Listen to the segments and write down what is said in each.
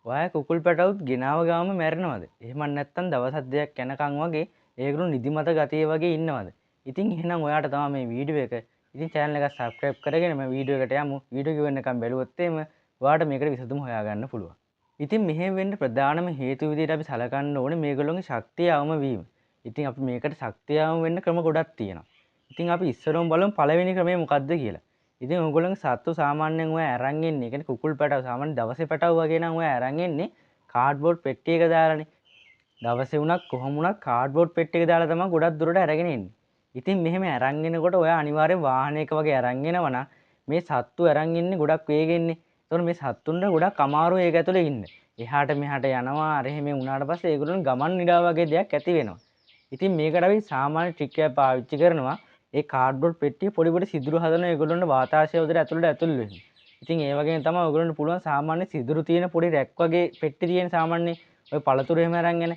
ඔයා කුකුල් පැටවුත් ගෙනාව ගාම මැරෙනවද? එහෙම නැත්නම් දවස් දෙකක් යනකම් වගේ ඒගොල්ලෝ නිදිමත ගතිය වගේ ඉන්නවද? ඉතින් එහෙනම් ඔයාට තමයි මේ වීඩියෝ එක. ඉතින් channel එක subscribe කරගෙන මේ වීඩියෝ එකට යමු. වීඩියෝ කිව්වන්නකම් බැලුවොත් එimhe ඔයාට මේකට විසඳුම හොයාගන්න පුළුවන්. ඉතින් මෙහෙම වෙන්න ප්‍රධානම හේතුව විදිහට අපි සලකන්න ඕනේ මේගොල්ලෝගේ ශක්තිය අවම වීම. ඉතින් අපි මේකට ශක්තිය අවම වෙන්න ක්‍රම ගොඩක් තියෙනවා. ඉතින් අපි ඉස්සරම බලමු පළවෙනි ක්‍රමය මොකක්ද කියලා. ඉතින් ඔයගොල්ලන්ගේ සත්තු සාමාන්‍යයෙන් ඔය අරන් එන්නේ. කියන්නේ කුකුල් පැටව සාමාන්‍ය දවසේ පැටව වගේ නම් ඔය අරන් එන්නේ කාඩ්බෝඩ් පෙට්ටියක දාලානේ. දවසේ වුණත් කොහොම වුණත් කාඩ්බෝඩ් පෙට්ටියක දාලා තමයි ගොඩක් දුරට අරගෙන එන්නේ. ඉතින් මෙහෙම අරන් එනකොට ඔය අනිවාර්යෙන් වාහනයක වගේ අරන් එනවනම් මේ සත්තු අරන් එන්නේ ගොඩක් වේගෙන්නේ. ඒතකොට මේ සත්තුන්ට ගොඩක් අමාරුයි ඒක ඇතුලේ ඉන්න. එහාට මෙහාට යනවා අර එහෙම වුණාට පස්සේ ඒගොල්ලන් ගමන් නිඩා වගේ දෙයක් ඇති වෙනවා. ඉතින් මේකට අපි සාමාන්‍ය ට්‍රික් එකක් පාවිච්චි කරනවා. ඒ කාඩ්බෝඩ් පෙට්ටිය පොඩි පොඩි සිදුරු හදන ඒගොල්ලන්ට වාතාශ්‍රය උදේට ඇතුල් වෙන්න. ඉතින් ඒ වගේම තමයි ඔයගොල්ලන්ට පුළුවන් සාමාන්‍ය සිදුරු තියෙන පොඩි රැක් වගේ පෙට්ටි තියෙන සාමාන්‍ය ඔය පළතුරු එහෙම අරන් එන.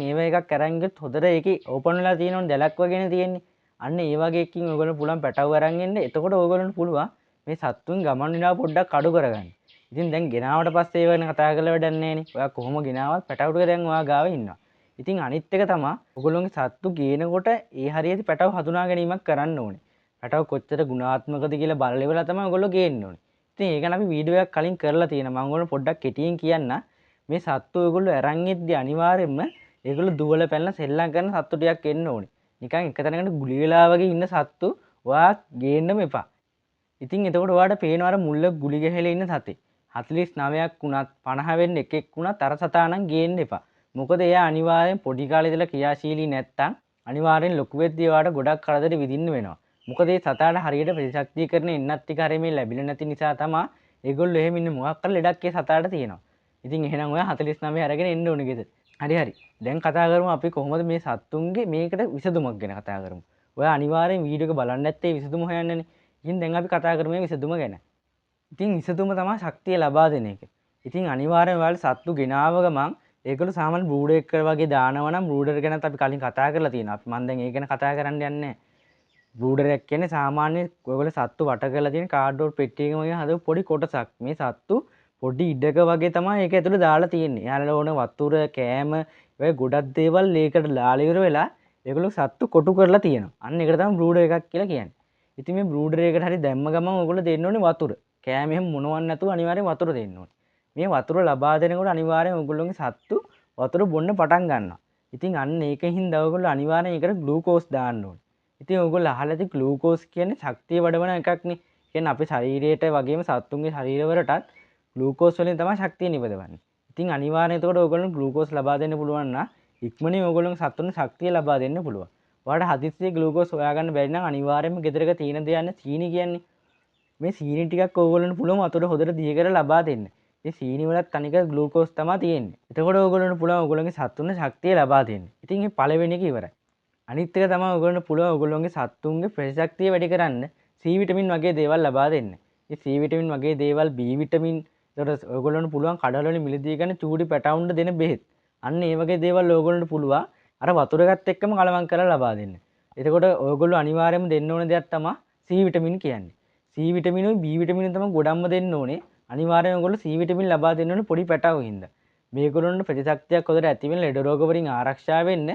ඒව එකක් අරන් ගියොත් හොඳට ඒකේ ඕපන් වෙලා තියෙනවනේ දැලක් වගේනේ තියෙන්නේ. අන්න ඒ වගේ එකකින් ඔයගොල්ලෝ පුළුවන් පැටව අරන් එන්න. එතකොට ඔයගොල්ලන්ට පුළුවන් මේ සත්තුන් ගමන් විඩාව පොඩ්ඩක් අඩු කරගන්න. ඉතින් දැන් ගෙනාවට පස්සේ ඒව ගැන කතා කරලා වැඩක් නැහැ නේ. ඔයා කොහොම ගෙනාවත් පැටව ටික දැන් ඔයා ගාව ඉන්නවා. ඉතින් අනිත් එක තමයි ඔයගොල්ලෝගේ සත්තු ගේනකොට ඒ හරියට පැටව හඳුනා ගැනීමක් කරන්න ඕනේ. පැටව කොච්චර ගුණාත්මකද කියලා බලලා ඉවරලා තමයි ඔයගොල්ලෝ ගේන්න ඕනේ. ඉතින් ඒක ගැන අපි වීඩියෝ එකක් කලින් කරලා තියෙනවා. මම ඔයගොල්ලෝ පොඩ්ඩක් කෙටියෙන් කියන්න. මේ සත්තු ඔයගොල්ලෝ අරන් එද්දි අනිවාර්යයෙන්ම ඒගොල්ලෝ දුවල පැනලා සෙල්ලම් කරන සත්තු ටිකක් එන්න ඕනේ. නිකන් එක තැනකට ගුලි වෙලා වගේ ඉන්න සත්තු ඔයා ගේන්නම එපා. ඉතින් එතකොට ඔයාට පේනවා අර මුල්ල ගුලි ගහලා ඉන්න සතේ. 49ක් වුණත් 50 වෙන්න එකෙක් වුණත් අර සතා නම් ගේන්න එපා. මොකද එයා අනිවාර්යෙන් පොඩි කාලේ ඉඳලා ක්‍රියාශීලී නැත්තම් අනිවාර්යෙන් ලොකු වෙද්දී ඔයාට ගොඩක් කරදර විඳින්න වෙනවා. මොකද ඒ සතාට හරියට ප්‍රතිශක්තිකරණ එන්නත් ටික හරිය මේ ලැබිලා නැති නිසා තමයි ඒගොල්ලෝ එහෙම ඉන්නේ. මොකක් කරලා ලෙඩක් ඒ සතාට තියෙනවා. ඉතින් එහෙනම් ඔයා 49 අරගෙන එන්න ඕනේ ගෙදර. හරි. දැන් කතා කරමු අපි කොහොමද මේ සත්තුන්ගේ මේකට විසඳුමක් ගැන කතා කරමු. ඔයා අනිවාර්යෙන් වීඩියෝ එක බලන්න නැත්තේ විසඳුම හොයන්නනේ. ඉතින් දැන් අපි කතා කරමු මේ විසඳුම ගැන. ඉතින් විසඳුම තමයි ශක්තිය ලබා දෙන එක. ඉතින් අනිවාර්යෙන් ඔයාලා සත්තු ගෙනාව ගමන් ඒගොල්ලෝ සාමාන්‍ය බ්‍රූඩර් එක වගේ දානවා නම් බ්‍රූඩර් ගැනත් අපි කලින් කතා කරලා තියෙනවා. අපි මම දැන් ඒක ගැන කතා කරන්න යන්නේ නැහැ. බ්‍රූඩර් එක කියන්නේ සාමාන්‍ය ඔයගොල්ලෝ සත්තු වට කරලා තියෙන කාඩ්බෝඩ් පෙට්ටියක වගේ හදපු පොඩි කොටසක්. මේ සත්තු පොඩි ඉඩක වගේ තමයි ඒක ඇතුලේ දාලා තියෙන්නේ. එයාලා ඕන වතුර, කෑම, ඔය ගොඩක් දේවල් ඒකට දාලා ඉවර වෙලා ඒගොල්ලෝ සත්තු කොටු කරලා තියෙනවා. අන්න ඒකට තමයි බ්‍රූඩර් එකක් කියලා කියන්නේ. ඉතින් මේ බ්‍රූඩර් එකට හරි දැම්ම ගමන් ඔයගොල්ලෝ දෙන්න ඕනේ වතුර. කෑම එහෙම මොනවත් නැතුව අනිවාර්යෙන් වතුර දෙන්න ඕනේ. මේ වතුර ලබා දෙනකොට අනිවාර්යෙන් ඔයගොල්ලෝගේ සත්තු වතුර බොන්න පටන් ගන්නවා. ඉතින් අන්න ඒකෙන් හින්දා ඔයගොල්ලෝ අනිවාර්යෙන් ඒකට ග්ලූකෝස් දාන්න ඕනේ. ඉතින් ඔයගොල්ලෝ අහලා ඇති ග්ලූකෝස් කියන්නේ ශක්තිය වඩවන එකක් නේ. කියන්නේ අපේ ශරීරයට වගේම සත්තුන්ගේ ශරීරවලටත් ග්ලූකෝස් වලින් තමයි ශක්තිය නිපදවන්නේ. ඉතින් අනිවාර්යෙන් එතකොට ඔයගොල්ලෝ ග්ලූකෝස් ලබා දෙන්න පුළුවන් නම් ඉක්මනින් ඔයගොල්ලෝගේ සත්තුන්ට ශක්තිය ලබා දෙන්න පුළුවන්. ඔයාලට හදිස්සියේ ග්ලූකෝස් හොයාගන්න බැරි නම් අනිවාර්යෙන්ම ගෙදරක තියෙන දේ යන්නේ සීනි කියන්නේ. මේ සීනි ටිකක් ඕගොල්ලන්ට පුළුවන් වතුර හොදට දිය කරලා ලබා දෙන්න. මේ සීනි වලත් තනික ග්ලූකෝස් තමයි තියෙන්නේ. එතකොට ඕගොල්ලන්ට පුළුවන් ඕගොල්ලන්ගේ සත්තුන්ට ශක්තිය ලබා දෙන්න. ඉතින් මේ පළවෙනි එක ඉවරයි. අනිත් එක තමයි ඕගොල්ලන්ට පුළුවන් ඕගොල්ලන්ගේ සත්තුන්ගේ ප්‍රතිශක්තිය වැඩි කරන්න C විටමින් වගේ දේවල් ලබා දෙන්න. මේ C විටමින් වගේ දේවල් B විටමින් එතකොට ඕගොල්ලන්ට පුළුවන් කඩවල වලින් මිලදී ගන්න චූටි පැටවුන්ට දෙන බෙහෙත්. අන්න ඒ වගේ දේවල් ඕගොල්ලන්ට පුළුවන් අර වතුර එකත් එක්කම කලවම් කරලා ලබා දෙන්න. එතකොට ඔයගොල්ලෝ අනිවාර්යයෙන්ම දෙන්න ඕන දෙයක් තමයි C විටමින් කියන්නේ. C විටමිනුයි B විටමිනුයි තමයි ගොඩක්ම දෙන්න ඕනේ. අනිවාර්යයෙන් ඔයගොල්ලෝ C විටමින් ලබා දෙන්න ඕනේ පොඩි පැටවු හින්දා. මේගොල්ලොන්ට ප්‍රතිශක්තියක් හොදට ඇති වෙන ලෙඩ රෝග වලින් ආරක්ෂා වෙන්න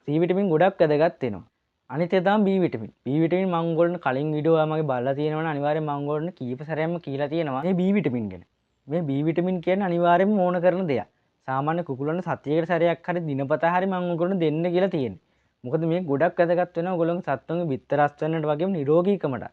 C විටමින් ගොඩක් වැදගත් වෙනවා. අනිත් එක තමයි B විටමින්. B විටමින් මම ඔයගොල්ලන්ට කලින් වීඩියෝ මගේ බලලා තියෙනවනේ අනිවාර්යයෙන් මම ඔයගොල්ලන්ට කීප සැරයක්ම කියලා තියෙනවා මේ B විටමින් ගැන. මේ B විටමින් කියන්නේ අනිවාර්යයෙන්ම ඕන කරන දෙයක්. සාමාන්‍ය කුකුලන්ට සතියකට සැරයක් හරි දිනපතා හරි මම ඔයගොල්ලන්ට දෙන්න කියලා තියෙන්නේ. මොකද මේ ගොඩක් වැදගත් වෙනවා ඔයගොල්ලන්ගේ සත්තුන්ගේ බිත්තර අස්වැන්නට වගේම නිරෝගීකමට.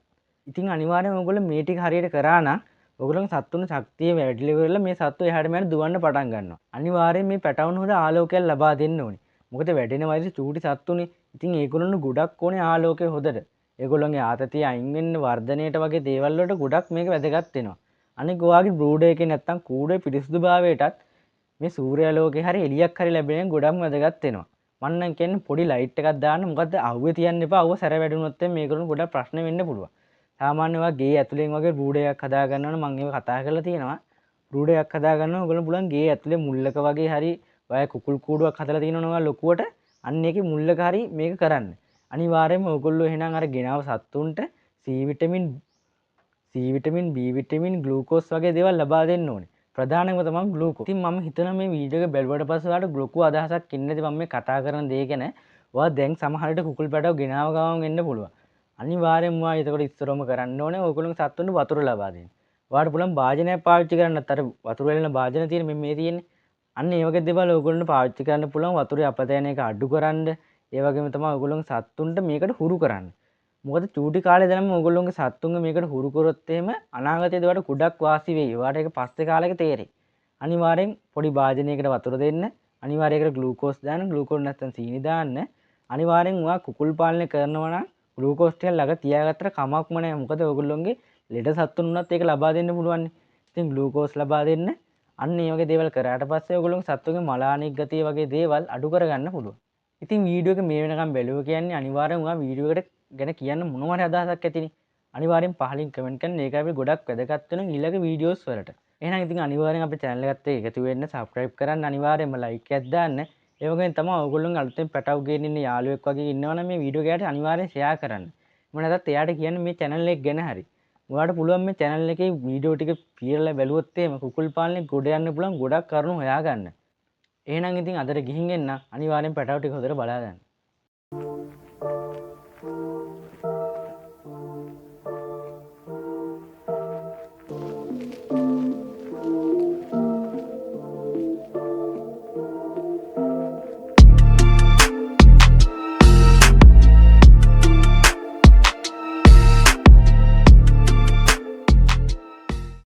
ඉතින් අනිවාර්යයෙන්ම ඔයගොල්ලෝ මේ ටික හරියට කරා නම් ඔයගොල්ලන්ගේ සත්තුන්ගේ ශක්තිය වැඩිලා ඉවරලා මේ සත්තු එහාට මෙහාට දුවන්න පටන් ගන්නවා. අනිවාර්යයෙන් මේ පැටවුන් හොද ආලෝකයක් ලබා දෙන්න ඕනේ. මොකද වැඩෙන වයසේ චූටි සත්තුනේ. ඉතින් ඒගොල්ලන්ට ගොඩක් ඕනේ ආලෝකය හොදට. ඒගොල්ලන්ගේ ආතතිය අයින් වෙන්න වර්ධනයට වගේ දේවල් වලට ගොඩක් මේක වැදගත් වෙනවා. අනික ඔයාගේ බ්‍රූඩර් එකේ නැත්තම් කූඩේ පිරිසුදුභාවයටත් මේ සූර්යාලෝකේ හරි එළියක් හරි ලැබෙන ගොඩක්ම වැදගත් වෙනවා. මම නම් කියන්නේ පොඩි ලයිට් එකක් දාන්න. මොකද අවුවේ තියන්න එපා. අවුව සැර වැඩුණොත් මේගොල්ලෝ ගොඩක් ප්‍රශ්න වෙන්න පුළුවන්. සාමාන්‍ය ඔයා ගේ ඇතුලෙන් වගේ බ්‍රූඩර් එකක් හදා ගන්නවනේ මම ඒක කතා කරලා තියෙනවා. බ්‍රූඩර් එකක් හදා ගන්නවා ඔයගොල්ලෝ පුළුවන් ගේ ඇතුලේ මුල්ලක වගේ හරි ඔය කුකුල් කූඩුවක් හදලා තියෙනවනේ ඔයා ලොකුවට අන්න ඒකේ මුල්ලක හරි මේක කරන්න. අනිවාර්යයෙන්ම ඔයගොල්ලෝ එහෙනම් අර ගෙනාව සත්තුන්ට C vitamin B vitamin glucose වගේ දේවල් ලබා දෙන්න ඕනේ. ප්‍රධානම තමයි ග්ලූකෝ. ඉතින් මම හිතනවා මේ වීඩියෝ එක බැලුවට පස්සේ ඔයාලට ග්ලූකෝ අදහසක් ඉන්නේ නැති මම මේ කතා කරන දේ ගැන. ඔයා දැන් සමහරට කුකුල් පැටව ගෙනාව ගාවන් එන්න පුළුවන්. අනිවාර්යෙන්ම ඔයා ඒකට ඉස්සරවම කරන්න ඕනේ ඔයගොල්ලෝගේ සත්තුන්ට වතුර ලබා දෙන්න. ඔයාලට පුළුවන් භාජනයක් පාවිච්චි කරන්නත් අර වතුර වෙලන භාජන තියෙන මේ තියෙන්නේ. අන්න ඒ වගේ දේවල් ඔයගොල්ලන්ට පාවිච්චි කරන්න පුළුවන් වතුරේ අපතයන එක අඩු කරන්න. ඒ වගේම තමයි ඔයගොල්ලෝගේ සත්තුන්ට මේකට හුරු කරන්න. මොකද චූටි කාලේ දැනම ඔයගොල්ලෝගේ සත්තුන්ගේ මේකට හුරු කරොත් එහෙම අනාගතයේදී ඔයාලට ගොඩක් වාසි වෙයි. ඔයාලට ඒක පස්සේ කාලෙක තේරෙයි. අනිවාර්යෙන් පොඩි භාජනයකට වතුර දෙන්න. අනිවාර්යයෙන් ඒකට ග්ලූකෝස් දාන්න. ග්ලූකෝස් නැත්නම් සීනි දාන්න. අනිවාර්යෙන් ඔයා කුකුල් පාලනය කරනවා නම් ග්ලූකෝස් ටික ළඟ තියාගත්තට කමක්ම නැහැ. මොකද ඔයගොල්ලෝගේ ලෙඩ සත්තුන් උනත් ඒක ලබා දෙන්න පුළුවන්. ඉතින් ග්ලූකෝස් ලබා දෙන්න. අන්න ඒ වගේ දේවල් කරාට පස්සේ ඔයගොල්ලෝගේ සත්තුන්ගේ මලානික් ගතිය වගේ දේවල් අඩු කරගන්න පුළුවන්. ඉතින් වීඩියෝ එක මේ වෙනකම් බැලුවා කියන්නේ අනිවාර්යෙන් ඔයා වීඩියෝ එකට ගැන කියන්න මොනවද අදහසක් ඇතිනේ. අනිවාර්යෙන් පහලින් කමෙන්ට් කරන්න. ඒක අපි ගොඩක් වැදගත් වෙන ඊළඟ වීඩියෝස් වලට. එහෙනම් ඉතින් අනිවාර්යෙන් අපේ channel එකත් එක්ක එකතු වෙන්න subscribe කරන්න අනිවාර්යෙන්ම like එකක් දාන්න. ඒ වගේම තමයි ඔයගොල්ලෝගේ අලුතෙන් පැටව ගේන්න ඉන්න යාළුවෙක් වගේ ඉන්නවනම් මේ වීඩියෝ එකට අනිවාර්යෙන් share කරන්න. එහෙම නැත්නම් එයාට කියන්න මේ channel එක ගැන හරි. ඔයාලට පුළුවන් මේ channel එකේ වීඩියෝ ටික පියරලා බැලුවොත් එහෙම කුකුල් පාලනේ ගොඩ යන්න පුළුවන් ගොඩක් කරුණු හොයාගන්න. එහෙනම් ඉතින් අදට ගිහින් එන්න අනිවාර්යෙන් පැටව ටික හොදලා බලා ගන්න.